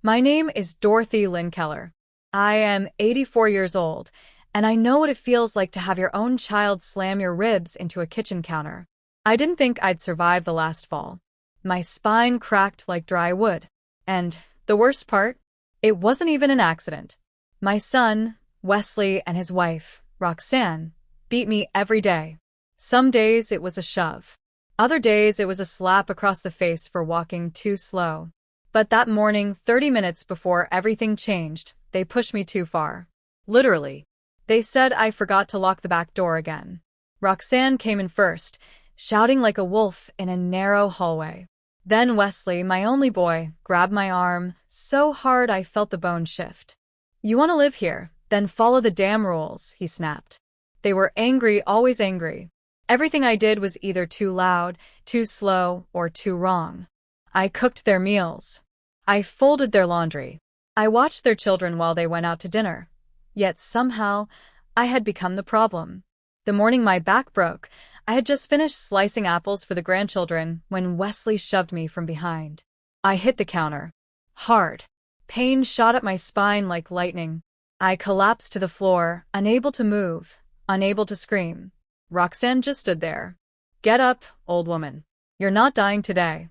My name is Dorothy Lynn Keller. I am 84 years old, and I know what it feels like to have your own child slam your ribs into a kitchen counter. I didn't think I'd survive the last fall. My spine cracked like dry wood. And the worst part? It wasn't even an accident. My son, Wesley, and his wife, Roxanne, beat me every day. Some days it was a shove. Other days it was a slap across the face for walking too slow. But that morning, 30 minutes before everything changed, they pushed me too far. Literally. They said I forgot to lock the back door again. Roxanne came in first, shouting like a wolf in a narrow hallway. Then Wesley, my only boy, grabbed my arm so hard I felt the bone shift. "You want to live here? Then follow the damn rules," he snapped. They were angry, always angry. Everything I did was either too loud, too slow, or too wrong. I cooked their meals. I folded their laundry. I watched their children while they went out to dinner. Yet somehow, I had become the problem. The morning my back broke, I had just finished slicing apples for the grandchildren when Wesley shoved me from behind. I hit the counter. Hard. Pain shot up my spine like lightning. I collapsed to the floor, unable to move, unable to scream. Roxanne just stood there. "Get up, old woman. You're not dying today."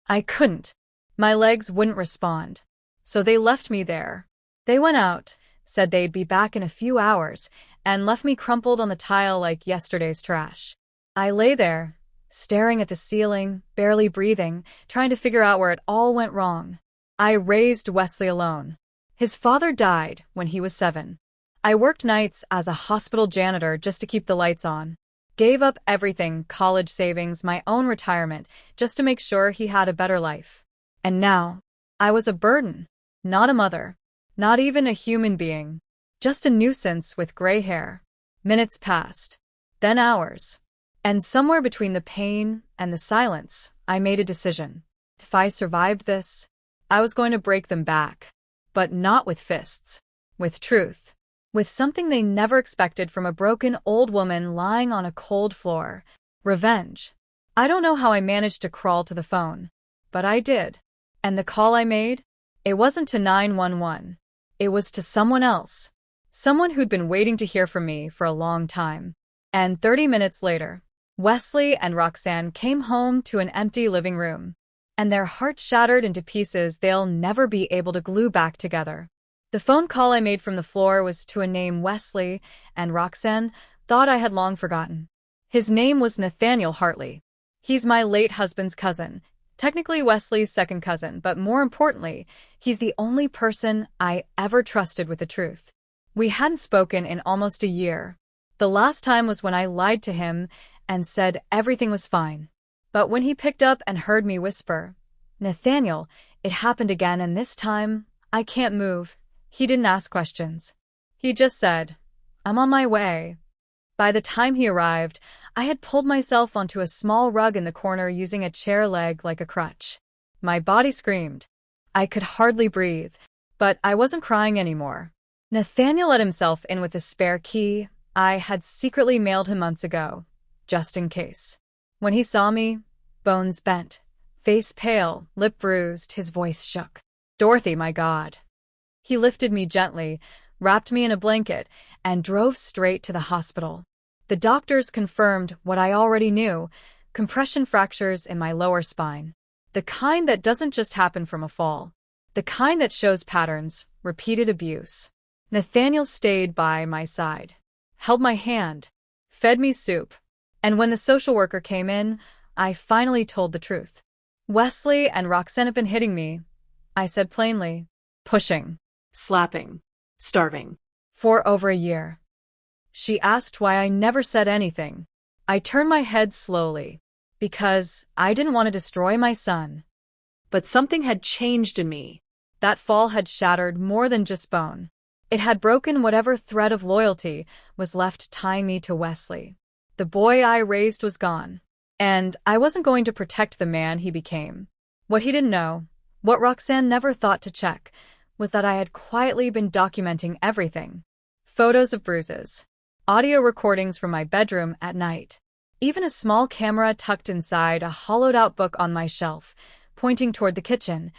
I couldn't. My legs wouldn't respond. So they left me there. They went out, said they'd be back in a few hours, and left me crumpled on the tile like yesterday's trash. I lay there, staring at the ceiling, barely breathing, trying to figure out where it all went wrong. I raised Wesley alone. His father died when he was 7. I worked nights as a hospital janitor just to keep the lights on. Gave up everything, college savings, my own retirement, just to make sure he had a better life. And now, I was a burden. Not a mother. Not even a human being. Just a nuisance with gray hair. Minutes passed. Then hours. And somewhere between the pain and the silence, I made a decision. If I survived this, I was going to break them back. But not with fists. With truth. With something they never expected from a broken old woman lying on a cold floor. Revenge. I don't know how I managed to crawl to the phone. But I did. And the call I made? It wasn't to 911. It was to someone else. Someone who'd been waiting to hear from me for a long time. And 30 minutes later, Wesley and Roxanne came home to an empty living room. And their hearts shattered into pieces they'll never be able to glue back together. The phone call I made from the floor was to a name Wesley and Roxanne thought I had long forgotten. His name was Nathaniel Hartley. He's my late husband's cousin, technically Wesley's second cousin, but more importantly, he's the only person I ever trusted with the truth. We hadn't spoken in almost a year. The last time was when I lied to him and said everything was fine. But when he picked up and heard me whisper, "Nathaniel, it happened again, and this time, I can't move," he didn't ask questions. He just said, "I'm on my way." By the time he arrived, I had pulled myself onto a small rug in the corner using a chair leg like a crutch. My body screamed. I could hardly breathe, but I wasn't crying anymore. Nathaniel let himself in with a spare key I had secretly mailed him months ago, just in case. When he saw me, bones bent, face pale, lip bruised, his voice shook. "Dorothy, my God." He lifted me gently, wrapped me in a blanket, and drove straight to the hospital. The doctors confirmed what I already knew, compression fractures in my lower spine. The kind that doesn't just happen from a fall. The kind that shows patterns, repeated abuse. Nathaniel stayed by my side, held my hand, fed me soup, and when the social worker came in, I finally told the truth. "Wesley and Roxanne have been hitting me," I said plainly. "Pushing, slapping, starving. For over a year." She asked why I never said anything. I turned my head slowly. Because I didn't want to destroy my son. But something had changed in me. That fall had shattered more than just bone. It had broken whatever thread of loyalty was left tying me to Wesley. The boy I raised was gone. And I wasn't going to protect the man he became. What he didn't know, what Roxanne never thought to check, was that I had quietly been documenting everything. Photos of bruises. Audio recordings from my bedroom at night. Even a small camera tucked inside a hollowed-out book on my shelf, pointing toward the kitchen,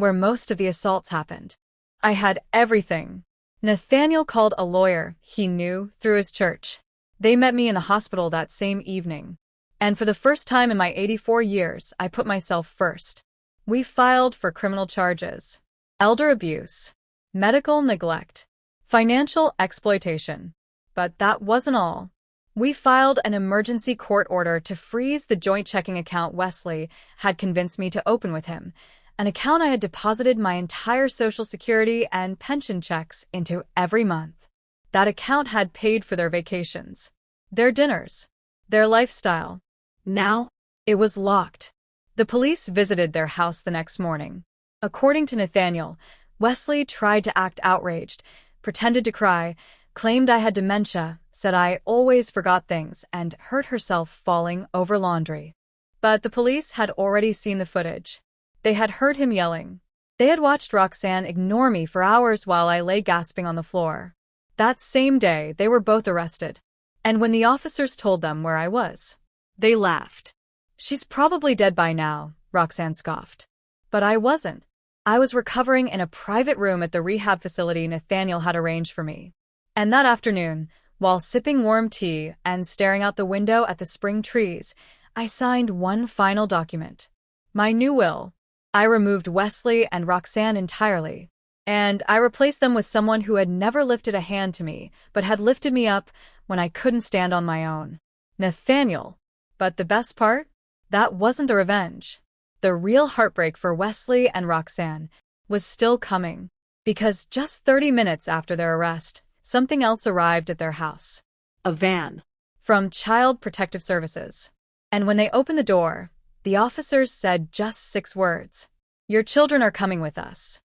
where most of the assaults happened. I had everything. Nathaniel called a lawyer he knew through his church. They met me in the hospital that same evening. And for the first time in my 84 years, I put myself first. We filed for criminal charges, elder abuse, medical neglect, financial exploitation. But that wasn't all. We filed an emergency court order to freeze the joint checking account Wesley had convinced me to open with him, an account I had deposited my entire Social Security and pension checks into every month. That account had paid for their vacations, their dinners, their lifestyle. Now, it was locked. The police visited their house the next morning. According to Nathaniel, Wesley tried to act outraged, pretended to cry, claimed I had dementia, said I always forgot things, and hurt herself falling over laundry. But the police had already seen the footage. They had heard him yelling. They had watched Roxanne ignore me for hours while I lay gasping on the floor. That same day, they were both arrested. And when the officers told them where I was, they laughed. She's probably dead by now, Roxanne scoffed. But I wasn't. I was recovering in a private room at the rehab facility Nathaniel had arranged for me. And that afternoon, while sipping warm tea and staring out the window at the spring trees, I signed one final document. My new will. I removed Wesley and Roxanne entirely, and I replaced them with someone who had never lifted a hand to me, but had lifted me up when I couldn't stand on my own. Nathaniel. But the best part? That wasn't the revenge. The real heartbreak for Wesley and Roxanne was still coming, because just 30 minutes after their arrest, something else arrived at their house. A van. From Child Protective Services. And when they opened the door, the officers said just 6 words. Your children are coming with us.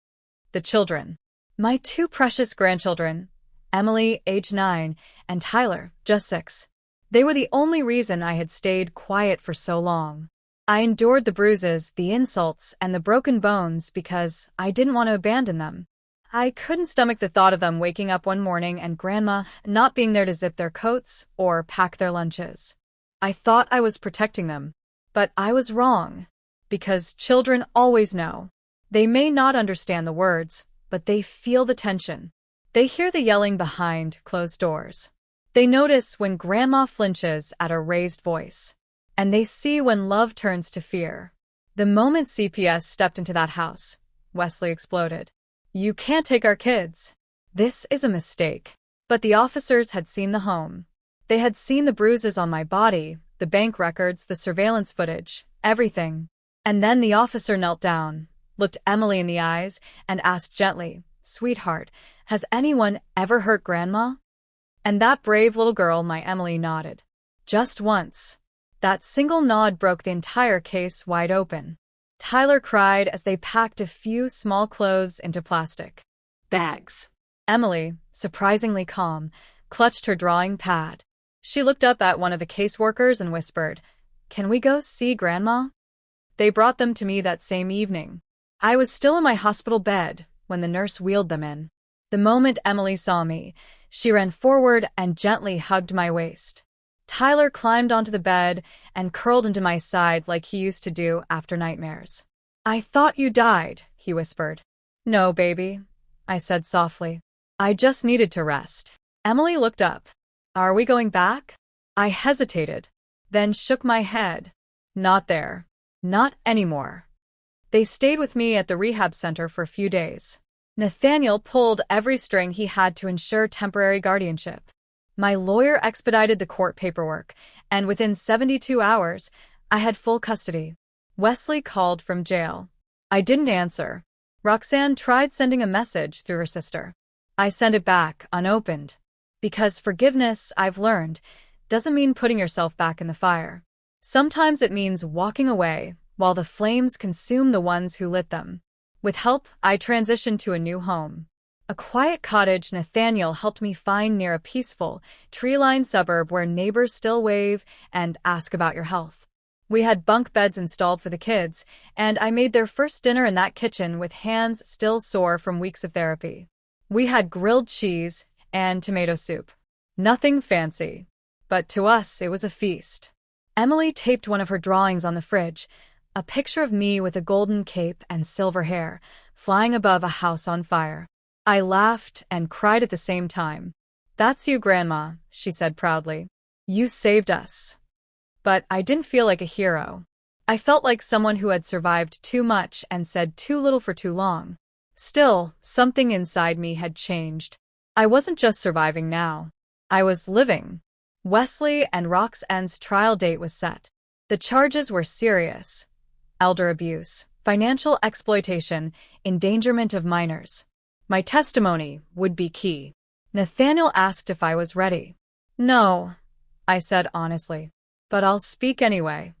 The children. My 2 precious grandchildren, Emily, age 9, and Tyler, just 6. They were the only reason I had stayed quiet for so long. I endured the bruises, the insults, and the broken bones because I didn't want to abandon them. I couldn't stomach the thought of them waking up one morning and Grandma not being there to zip their coats or pack their lunches. I thought I was protecting them, but I was wrong. Because children always know. They may not understand the words, but they feel the tension. They hear the yelling behind closed doors. They notice when Grandma flinches at a raised voice. And they see when love turns to fear. The moment CPS stepped into that house, Wesley exploded. You can't take our kids. This is a mistake. But the officers had seen the home. They had seen the bruises on my body, the bank records, the surveillance footage, everything. And then the officer knelt down, looked Emily in the eyes, and asked gently, Sweetheart, has anyone ever hurt Grandma? And that brave little girl, my Emily, nodded. Just once. That single nod broke the entire case wide open. Tyler cried as they packed a few small clothes into plastic bags. Emily, surprisingly calm, clutched her drawing pad. She looked up at one of the caseworkers and whispered, Can we go see Grandma? They brought them to me that same evening. I was still in my hospital bed when the nurse wheeled them in. The moment Emily saw me, she ran forward and gently hugged my waist. Tyler climbed onto the bed and curled into my side like he used to do after nightmares. I thought you died, he whispered. No, baby, I said softly. I just needed to rest. Emily looked up. Are we going back? I hesitated, then shook my head. Not there. Not anymore. They stayed with me at the rehab center for a few days. Nathaniel pulled every string he had to ensure temporary guardianship. My lawyer expedited the court paperwork, and within 72 hours, I had full custody. Wesley called from jail. I didn't answer. Roxanne tried sending a message through her sister. I sent it back, unopened. Because forgiveness, I've learned, doesn't mean putting yourself back in the fire. Sometimes it means walking away while the flames consume the ones who lit them. With help, I transitioned to a new home. A quiet cottage Nathaniel helped me find near a peaceful, tree-lined suburb where neighbors still wave and ask about your health. We had bunk beds installed for the kids, and I made their first dinner in that kitchen with hands still sore from weeks of therapy. We had grilled cheese and tomato soup. Nothing fancy. But to us, it was a feast. Emily taped one of her drawings on the fridge, a picture of me with a golden cape and silver hair, flying above a house on fire. I laughed and cried at the same time. "That's you, Grandma," she said proudly. "You saved us." But I didn't feel like a hero. I felt like someone who had survived too much and said too little for too long. Still, something inside me had changed. I wasn't just surviving now. I was living. Wesley and Roxanne's trial date was set. The charges were serious: elder abuse, financial exploitation, endangerment of minors. My testimony would be key. Nathaniel asked if I was ready. "No," I said honestly, "but I'll speak anyway."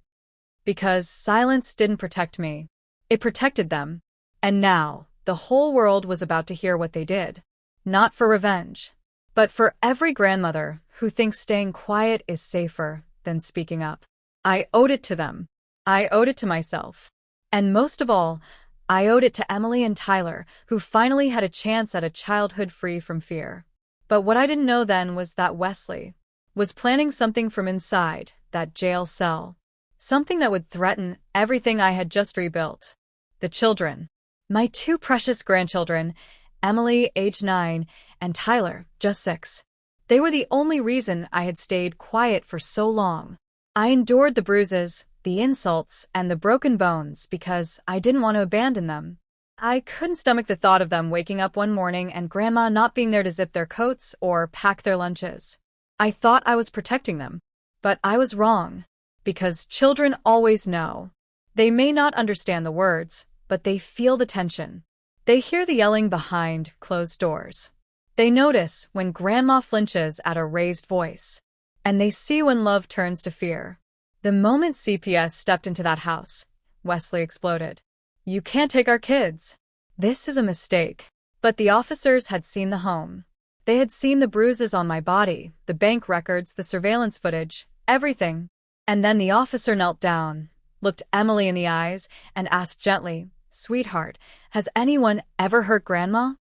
Because silence didn't protect me. It protected them. And now, the whole world was about to hear what they did. Not for revenge, but for every grandmother who thinks staying quiet is safer than speaking up. I owed it to them. I owed it to myself. And most of all, I owed it to Emily and Tyler, who finally had a chance at a childhood free from fear. But what I didn't know then was that Wesley was planning something from inside that jail cell. Something that would threaten everything I had just rebuilt. The children. My two precious grandchildren, Emily, age 9, and Tyler, just 6. They were the only reason I had stayed quiet for so long. I endured the bruises, the insults, and the broken bones because I didn't want to abandon them. I couldn't stomach the thought of them waking up one morning and Grandma not being there to zip their coats or pack their lunches. I thought I was protecting them, but I was wrong. Because children always know. They may not understand the words, but they feel the tension. They hear the yelling behind closed doors. They notice when Grandma flinches at a raised voice. And they see when love turns to fear. The moment CPS stepped into that house, Wesley exploded. "You can't take our kids. This is a mistake." But the officers had seen the home. They had seen the bruises on my body, the bank records, the surveillance footage, everything. And then the officer knelt down, looked Emily in the eyes, and asked gently, "Sweetheart, has anyone ever hurt Grandma?"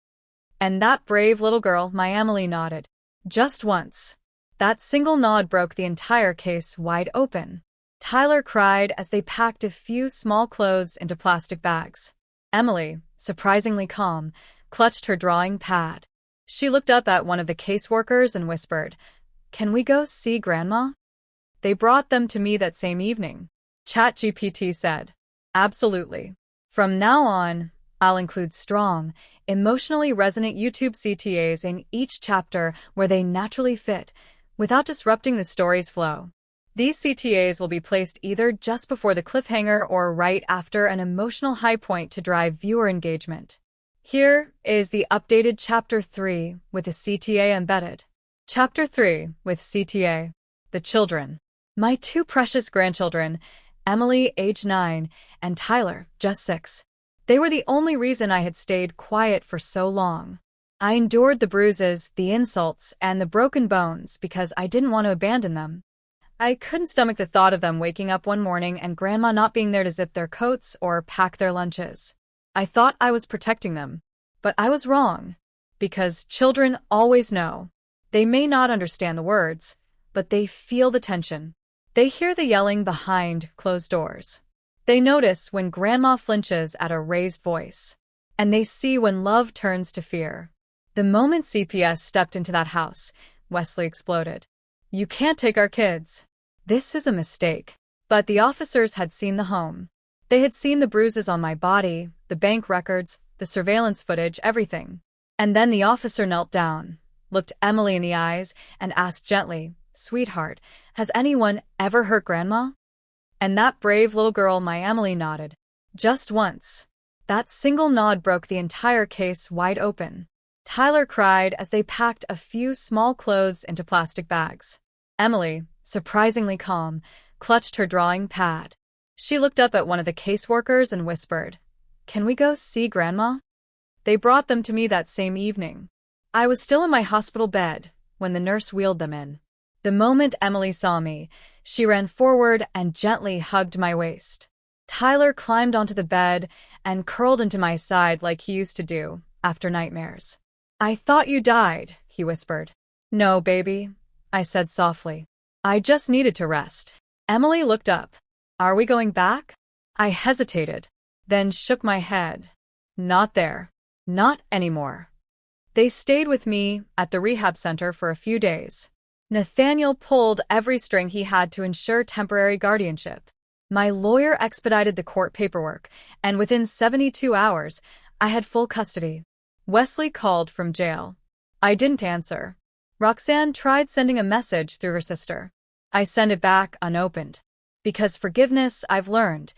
And that brave little girl, my Emily, nodded. Just once. That single nod broke the entire case wide open. Tyler cried as they packed a few small clothes into plastic bags. Emily, surprisingly calm, clutched her drawing pad. She looked up at one of the caseworkers and whispered, "Can we go see Grandma?" They brought them to me that same evening. ChatGPT said, "Absolutely. From now on, I'll include strong, emotionally resonant YouTube CTAs in each chapter where they naturally fit, without disrupting the story's flow. These CTAs will be placed either just before the cliffhanger or right after an emotional high point to drive viewer engagement." Here is the updated Chapter 3 with the CTA embedded. Chapter 3 with CTA. The children. My two precious grandchildren, Emily, age 9, and Tyler, just 6. They were the only reason I had stayed quiet for so long. I endured the bruises, the insults, and the broken bones because I didn't want to abandon them. I couldn't stomach the thought of them waking up one morning and Grandma not being there to zip their coats or pack their lunches. I thought I was protecting them, but I was wrong. Because children always know. They may not understand the words, but they feel the tension. They hear the yelling behind closed doors. They notice when Grandma flinches at a raised voice. And they see when love turns to fear. The moment CPS stepped into that house, Wesley exploded. "You can't take our kids. This is a mistake." But the officers had seen the home. They had seen the bruises on my body, the bank records, the surveillance footage, everything. And then the officer knelt down, looked Emily in the eyes, and asked gently, "Sweetheart, has anyone ever hurt Grandma?" And that brave little girl, my Emily, nodded. Just once. That single nod broke the entire case wide open. Tyler cried as they packed a few small clothes into plastic bags. Emily, surprisingly calm, clutched her drawing pad. She looked up at one of the caseworkers and whispered, "Can we go see Grandma?" They brought them to me that same evening. I was still in my hospital bed when the nurse wheeled them in. The moment Emily saw me, she ran forward and gently hugged my waist. Tyler climbed onto the bed and curled into my side like he used to do after nightmares. "I thought you died," he whispered. "No, baby," I said softly. "I just needed to rest." Emily looked up. "Are we going back?" I hesitated, then shook my head. Not there. Not anymore. They stayed with me at the rehab center for a few days. Nathaniel pulled every string he had to ensure temporary guardianship. My lawyer expedited the court paperwork, and within 72 hours, I had full custody. Wesley called from jail. I didn't answer. Roxanne tried sending a message through her sister. I sent it back unopened. Because forgiveness, I've learned,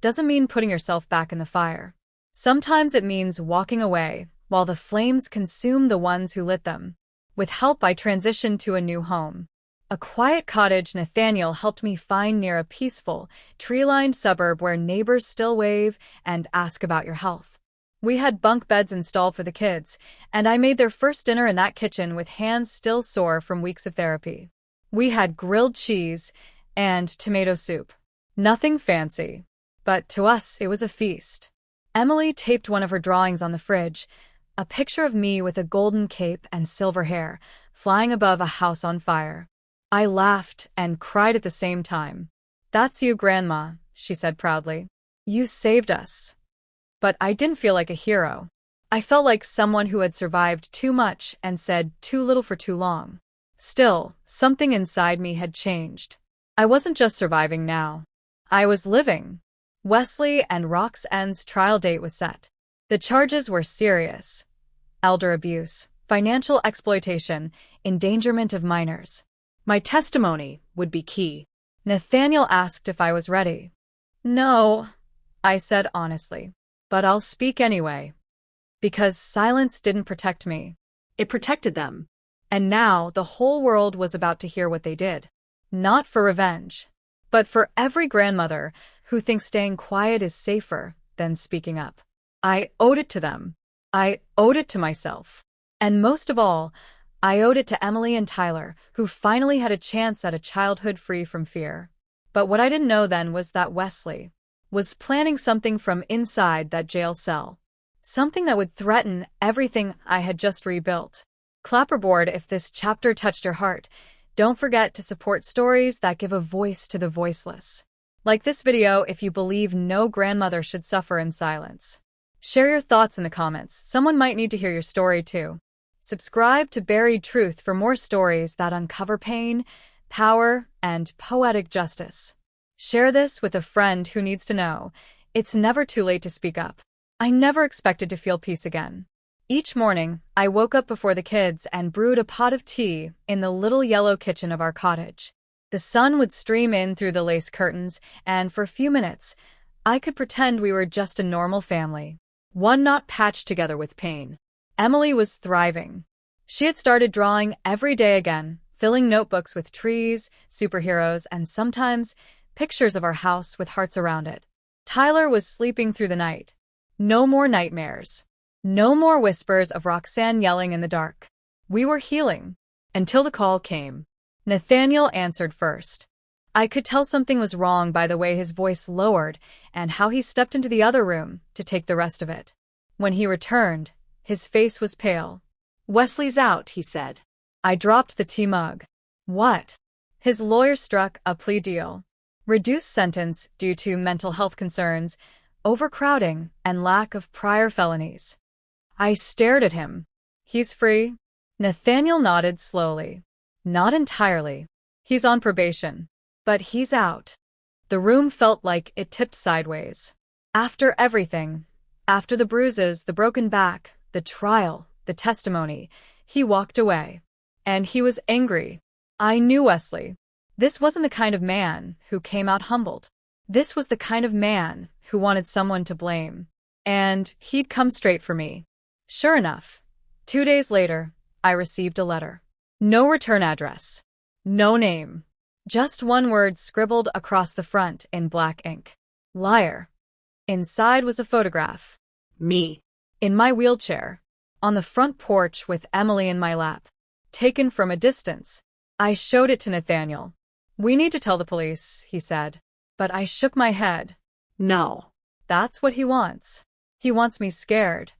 doesn't mean putting yourself back in the fire. Sometimes it means walking away while the flames consume the ones who lit them. With help, I transitioned to a new home. A quiet cottage Nathaniel helped me find near a peaceful, tree-lined suburb where neighbors still wave and ask about your health. We had bunk beds installed for the kids, and I made their first dinner in that kitchen with hands still sore from weeks of therapy. We had grilled cheese and tomato soup. Nothing fancy, but to us it was a feast. Emily taped one of her drawings on the fridge, a picture of me with a golden cape and silver hair, flying above a house on fire. I laughed and cried at the same time. "That's you, Grandma," she said proudly. "You saved us." But I didn't feel like a hero. I felt like someone who had survived too much and said too little for too long. Still, something inside me had changed. I wasn't just surviving now. I was living. Wesley and Roxanne's trial date was set. The charges were serious: elder abuse, financial exploitation, endangerment of minors. My testimony would be key. Nathaniel asked if I was ready. "No," I said honestly, "but I'll speak anyway." Because silence didn't protect me. It protected them. And now the whole world was about to hear what they did. Not for revenge, but for every grandmother who thinks staying quiet is safer than speaking up. I owed it to them. I owed it to myself. And most of all, I owed it to Emily and Tyler, who finally had a chance at a childhood free from fear. But what I didn't know then was that Wesley was planning something from inside that jail cell. Something that would threaten everything I had just rebuilt. Clapperboard, if this chapter touched your heart, don't forget to support stories that give a voice to the voiceless. Like this video if you believe no grandmother should suffer in silence. Share your thoughts in the comments. Someone might need to hear your story too. Subscribe to Buried Truth for more stories that uncover pain, power, and poetic justice. Share this with a friend who needs to know. It's never too late to speak up. I never expected to feel peace again. Each morning, I woke up before the kids and brewed a pot of tea in the little yellow kitchen of our cottage. The sun would stream in through the lace curtains, and for a few minutes, I could pretend we were just a normal family. One not patched together with pain. Emily was thriving. She had started drawing every day again, filling notebooks with trees, superheroes, and sometimes pictures of our house with hearts around it. Tyler was sleeping through the night. No more nightmares. No more whispers of Roxanne yelling in the dark. We were healing. Until the call came. Nathaniel answered first. I could tell something was wrong by the way his voice lowered and how he stepped into the other room to take the rest of it. When he returned, his face was pale. "Wesley's out," he said. I dropped the tea mug. "What?" His lawyer struck a plea deal. Reduced sentence due to mental health concerns, overcrowding, and lack of prior felonies. I stared at him. "He's free?" Nathaniel nodded slowly. "Not entirely. He's on probation. But he's out." The room felt like it tipped sideways. After everything, after the bruises, the broken back, the trial, the testimony, he walked away. And he was angry. I knew Wesley. This wasn't the kind of man who came out humbled. This was the kind of man who wanted someone to blame. And he'd come straight for me. Sure enough, 2 days later, I received a letter. No return address. No name. Just one word scribbled across the front in black ink. Liar. Inside was a photograph. Me. In my wheelchair. On the front porch with Emily in my lap. Taken from a distance. I showed it to Nathaniel. "We need to tell the police," he said. But I shook my head. No. That's what he wants. He wants me scared.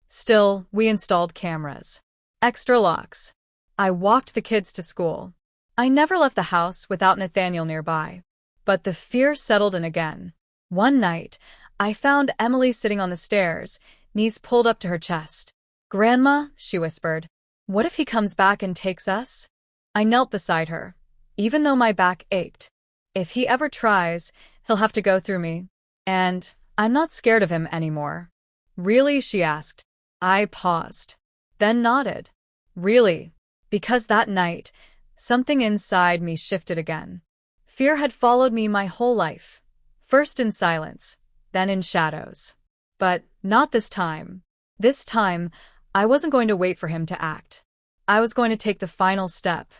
Still, we installed cameras. Extra locks. I walked the kids to school. I never left the house without Nathaniel nearby. But the fear settled in again. One night, I found Emily sitting on the stairs, knees pulled up to her chest. "Grandma," she whispered, "what if he comes back and takes us?" I knelt beside her, even though my back ached. If he ever tries, he'll have to go through me. And I'm not scared of him anymore. "Really?" she asked. I paused, then nodded. Really, because that night, something inside me shifted again. Fear had followed me my whole life, first in silence, then in shadows. But not this time. This time, I wasn't going to wait for him to act. I was going to take the final step.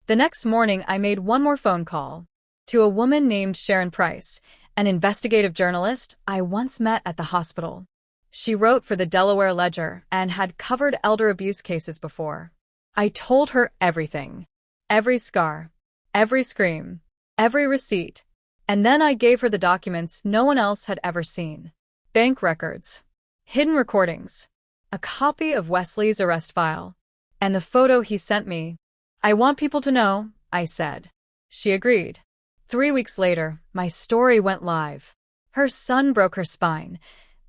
The next morning, I made one more phone call to a woman named Sharon Price, an investigative journalist I once met at the hospital. She wrote for the Delaware Ledger and had covered elder abuse cases before. I told her everything. Every scar, every scream, every receipt. And then I gave her the documents no one else had ever seen. Bank records, hidden recordings, a copy of Wesley's arrest file, and the photo he sent me. "I want people to know," I said. She agreed. 3 weeks later, my story went live. Her son broke her spine.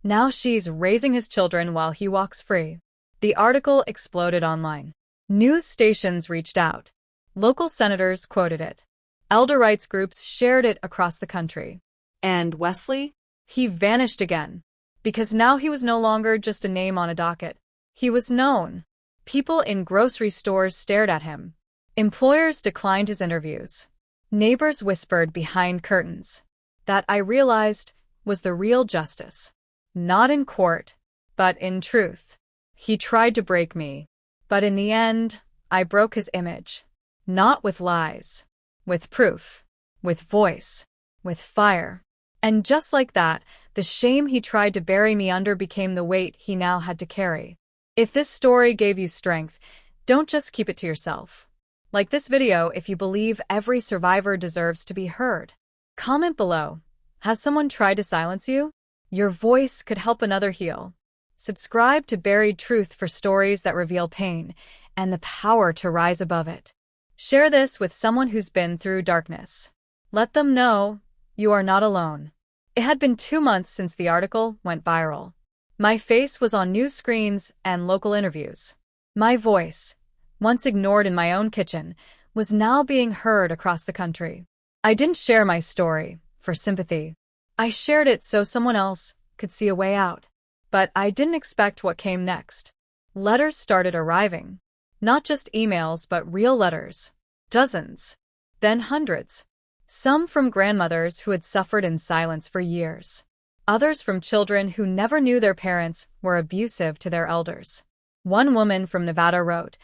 Now she's raising his children while he walks free. The article exploded online. News stations reached out. Local senators quoted it. Elder rights groups shared it across the country. And Wesley? He vanished again. Because now he was no longer just a name on a docket. He was known. People in grocery stores stared at him. Employers declined his interviews. Neighbors whispered behind curtains. That, I realized, was the real justice. Not in court, but in truth. He tried to break me. But in the end, I broke his image. Not with lies. With proof. With voice. With fire. And just like that, the shame he tried to bury me under became the weight he now had to carry. If this story gave you strength, don't just keep it to yourself. Like this video if you believe every survivor deserves to be heard. Comment below. Has someone tried to silence you? Your voice could help another heal. Subscribe to Buried Truth for stories that reveal pain and the power to rise above it. Share this with someone who's been through darkness. Let them know you are not alone. It had been 2 months since the article went viral. My face was on news screens and local interviews. My voice, once ignored in my own kitchen, was now being heard across the country. I didn't share my story for sympathy. I shared it so someone else could see a way out. But I didn't expect what came next. Letters started arriving. Not just emails, but real letters. Dozens. Then hundreds. Some from grandmothers who had suffered in silence for years. Others from children who never knew their parents were abusive to their elders. One woman from Nevada wrote,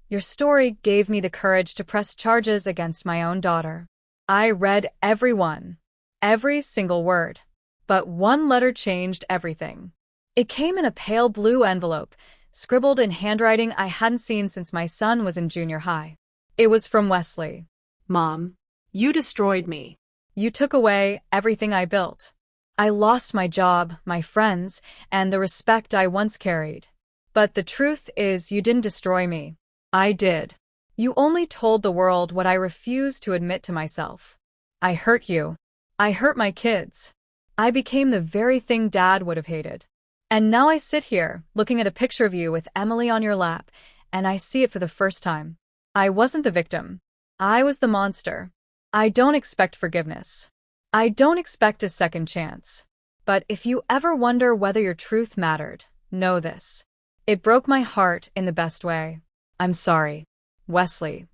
"Your story gave me the courage to press charges against my own daughter." I read every one. Every single word. But one letter changed everything. It came in a pale blue envelope, scribbled in handwriting I hadn't seen since my son was in junior high. It was from Wesley. "Mom, you destroyed me. You took away everything I built. I lost my job, my friends, and the respect I once carried. But the truth is you didn't destroy me. I did. You only told the world what I refused to admit to myself. I hurt you. I hurt my kids. I became the very thing Dad would have hated. And now I sit here, looking at a picture of you with Emily on your lap, and I see it for the first time. I wasn't the victim. I was the monster. I don't expect forgiveness. I don't expect a second chance. But if you ever wonder whether your truth mattered, know this. It broke my heart in the best way. I'm sorry. Wesley.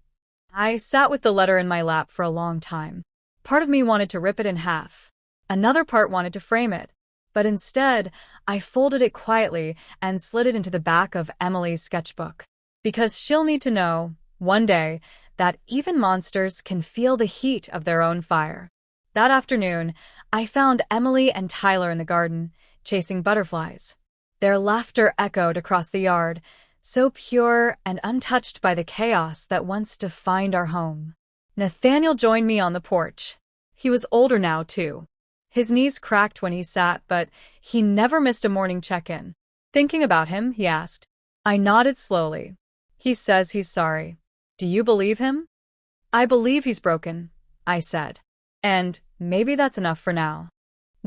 I sat with the letter in my lap for a long time. Part of me wanted to rip it in half. Another part wanted to frame it. But instead, I folded it quietly and slid it into the back of Emily's sketchbook. Because she'll need to know, one day, that even monsters can feel the heat of their own fire. That afternoon, I found Emily and Tyler in the garden, chasing butterflies. Their laughter echoed across the yard, so pure and untouched by the chaos that once defined our home. Nathaniel joined me on the porch. He was older now, too. His knees cracked when he sat, but he never missed a morning check-in. "Thinking about him?" he asked. I nodded slowly. "He says he's sorry. Do you believe him?" "I believe he's broken," I said. "And maybe that's enough for now."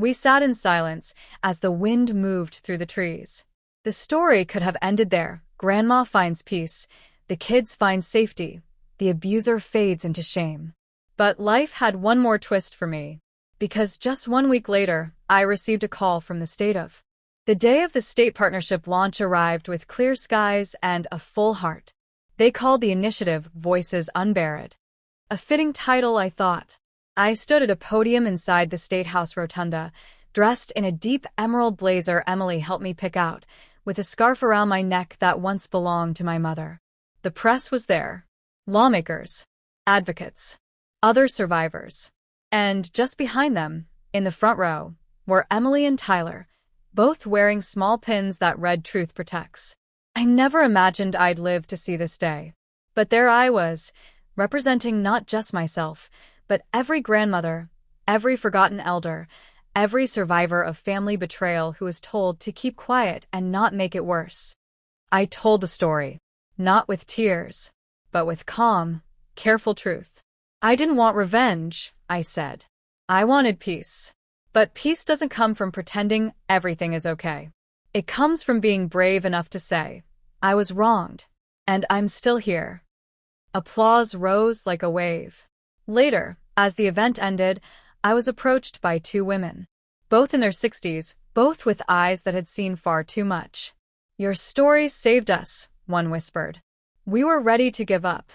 We sat in silence as the wind moved through the trees. The story could have ended there. Grandma finds peace, the kids find safety, the abuser fades into shame. But life had one more twist for me, because just 1 week later, I received a call from the state of. The day of the state partnership launch arrived with clear skies and a full heart. They called the initiative Voices Unburied. A fitting title, I thought. I stood at a podium inside the State House rotunda, dressed in a deep emerald blazer Emily helped me pick out, with a scarf around my neck that once belonged to my mother. The press was there. Lawmakers, advocates, other survivors. And just behind them, in the front row, were Emily and Tyler, both wearing small pins that read "Truth Protects." I never imagined I'd live to see this day. But there I was, representing not just myself, but every grandmother, every forgotten elder, every survivor of family betrayal who was told to keep quiet and not make it worse. I told the story, not with tears, but with calm, careful truth. I didn't want revenge, I said. I wanted peace. But peace doesn't come from pretending everything is okay. It comes from being brave enough to say, I was wronged, and I'm still here. Applause rose like a wave. Later, as the event ended, I was approached by two women, both in their 60s, both with eyes that had seen far too much. Your stories saved us, one whispered. We were ready to give up.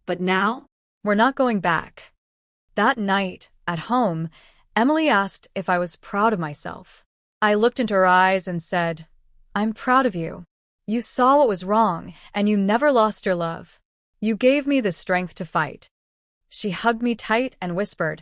But now? We're not going back. That night, at home, Emily asked if I was proud of myself. I looked into her eyes and said, I'm proud of you. You saw what was wrong, and you never lost your love. You gave me the strength to fight. She hugged me tight and whispered,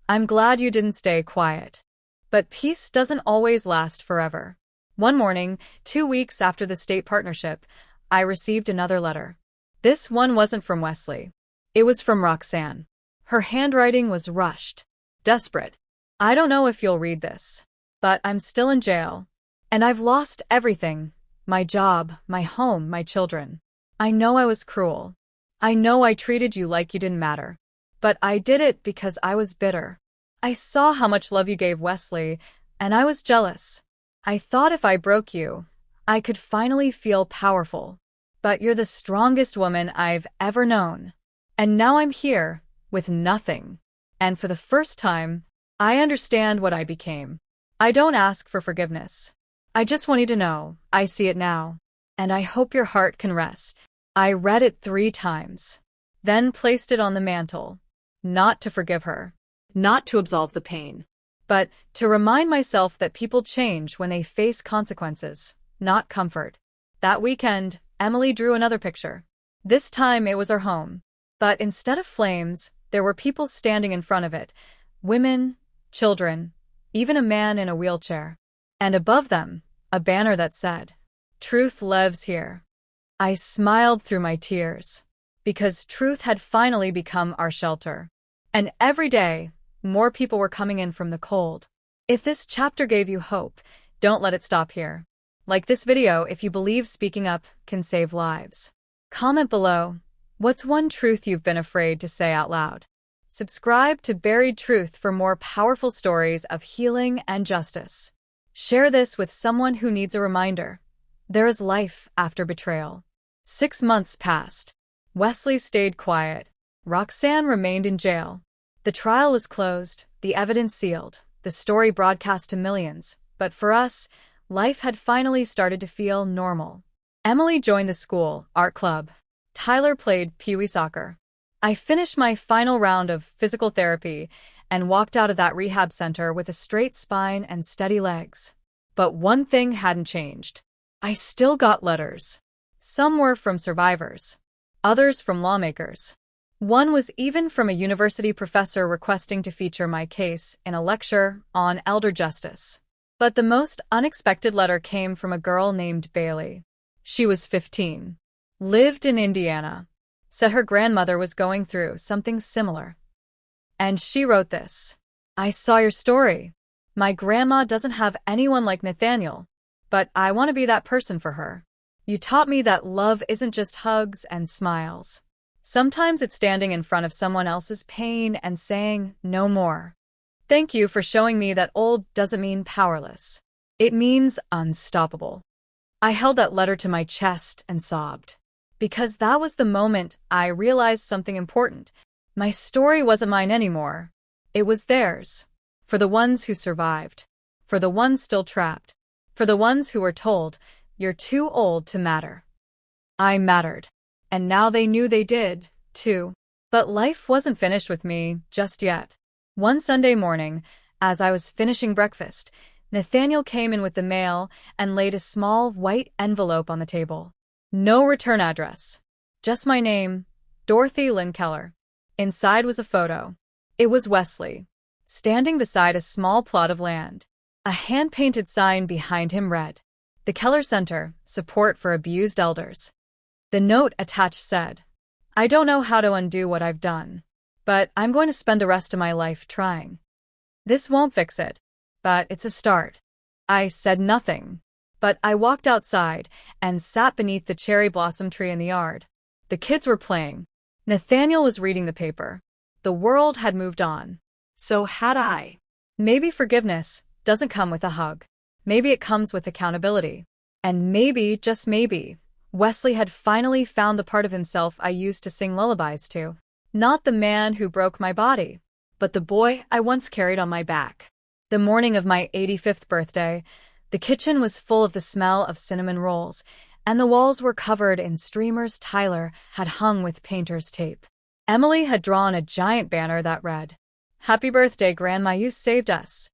I'm glad you didn't stay quiet. But peace doesn't always last forever. One morning, 2 weeks after the state partnership, I received another letter. This one wasn't from Wesley. It was from Roxanne. Her handwriting was rushed, desperate. I don't know if you'll read this, but I'm still in jail. And I've lost everything. My job, my home, my children. I know I was cruel. I know I treated you like you didn't matter. But I did it because I was bitter. I saw how much love you gave Wesley, and I was jealous. I thought if I broke you, I could finally feel powerful. But you're the strongest woman I've ever known. And now I'm here, with nothing. And for the first time, I understand what I became. I don't ask for forgiveness. I just want you to know, I see it now. And I hope your heart can rest. I read it 3 times. Then placed it on the mantle. Not to forgive her. Not to absolve the pain. But to remind myself that people change when they face consequences, not comfort. That weekend, Emily drew another picture. This time it was her home. But instead of flames, there were people standing in front of it. Women, children, even a man in a wheelchair. And above them, a banner that said, Truth lives here. I smiled through my tears, because truth had finally become our shelter. And every day, more people were coming in from the cold. If this chapter gave you hope, don't let it stop here. Like this video if you believe speaking up can save lives. Comment below, what's one truth you've been afraid to say out loud? Subscribe to Buried Truth for more powerful stories of healing and justice. Share this with someone who needs a reminder. There is life after betrayal. 6 months passed. Wesley stayed quiet. Roxanne remained in jail. The trial was closed, the evidence sealed, the story broadcast to millions. But for us, life had finally started to feel normal. Emily joined the school art club. Tyler played peewee soccer. I finished my final round of physical therapy and walked out of that rehab center with a straight spine and steady legs. But one thing hadn't changed. I still got letters. Some were from survivors, others from lawmakers. One was even from a university professor requesting to feature my case in a lecture on elder justice. But the most unexpected letter came from a girl named Bailey. She was 15, lived in Indiana, said her grandmother was going through something similar. And she wrote this. I saw your story. My grandma doesn't have anyone like Nathaniel, but I want to be that person for her. You taught me that love isn't just hugs and smiles. Sometimes it's standing in front of someone else's pain and saying, no more. Thank you for showing me that old doesn't mean powerless. It means unstoppable. I held that letter to my chest and sobbed. Because that was the moment I realized something important. My story wasn't mine anymore. It was theirs. For the ones who survived. For the ones still trapped. For the ones who were told, "You're too old to matter." I mattered. And now they knew they did, too. But life wasn't finished with me just yet. One Sunday morning, as I was finishing breakfast, Nathaniel came in with the mail and laid a small white envelope on the table. No return address. Just my name, Dorothy Lynn Keller. Inside was a photo. It was Wesley, standing beside a small plot of land. A hand-painted sign behind him read, "The Keller Center, Support for Abused Elders." The note attached said, "I don't know how to undo what I've done, but I'm going to spend the rest of my life trying. This won't fix it, but it's a start." I said nothing, but I walked outside and sat beneath the cherry blossom tree in the yard. The kids were playing. Nathaniel was reading the paper. The world had moved on. So had I. Maybe forgiveness doesn't come with a hug. Maybe it comes with accountability. And maybe, just maybe, Wesley had finally found the part of himself I used to sing lullabies to. Not the man who broke my body, but the boy I once carried on my back. The morning of my 85th birthday, the kitchen was full of the smell of cinnamon rolls, and the walls were covered in streamers Tyler had hung with painter's tape. Emily had drawn a giant banner that read, "Happy birthday, Grandma, you saved us."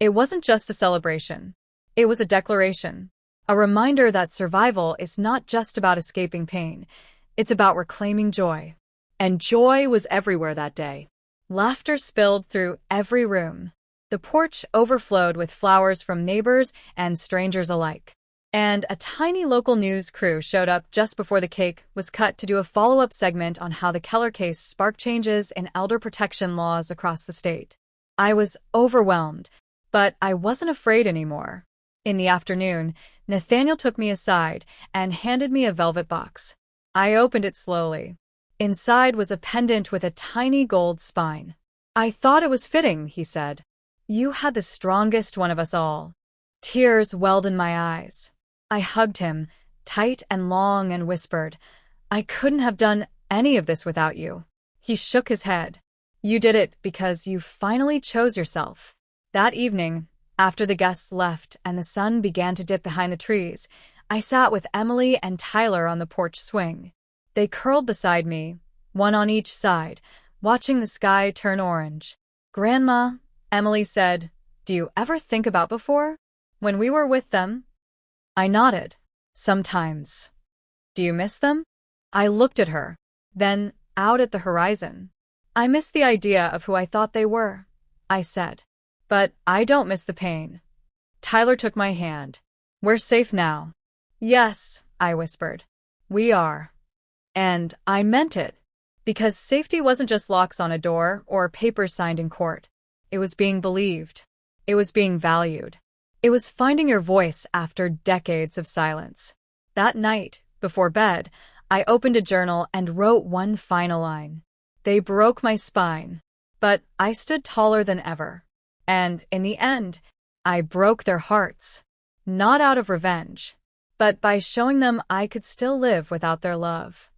It wasn't just a celebration. It was a declaration. A reminder that survival is not just about escaping pain. It's about reclaiming joy. And joy was everywhere that day. Laughter spilled through every room. The porch overflowed with flowers from neighbors and strangers alike. And a tiny local news crew showed up just before the cake was cut to do a follow-up segment on how the Keller case sparked changes in elder protection laws across the state. I was overwhelmed, but I wasn't afraid anymore. In the afternoon, Nathaniel took me aside and handed me a velvet box. I opened it slowly. Inside was a pendant with a tiny gold spine. "I thought it was fitting," he said. "You had the strongest one of us all." Tears welled in my eyes. I hugged him, tight and long, and whispered, "I couldn't have done any of this without you." He shook his head. "You did it because you finally chose yourself." That evening, after the guests left and the sun began to dip behind the trees, I sat with Emily and Tyler on the porch swing. They curled beside me, one on each side, watching the sky turn orange. "Grandma," Emily said, "do you ever think about before? When we were with them?" I nodded. "Sometimes." "Do you miss them?" I looked at her, then out at the horizon. "I miss the idea of who I thought they were," I said. "But I don't miss the pain." Tyler took my hand. "We're safe now." "Yes," I whispered. "We are." And I meant it. Because safety wasn't just locks on a door or papers signed in court. It was being believed. It was being valued. It was finding your voice after decades of silence. That night, before bed, I opened a journal and wrote one final line. "They broke my spine, but I stood taller than ever. And in the end, I broke their hearts. Not out of revenge, but by showing them I could still live without their love."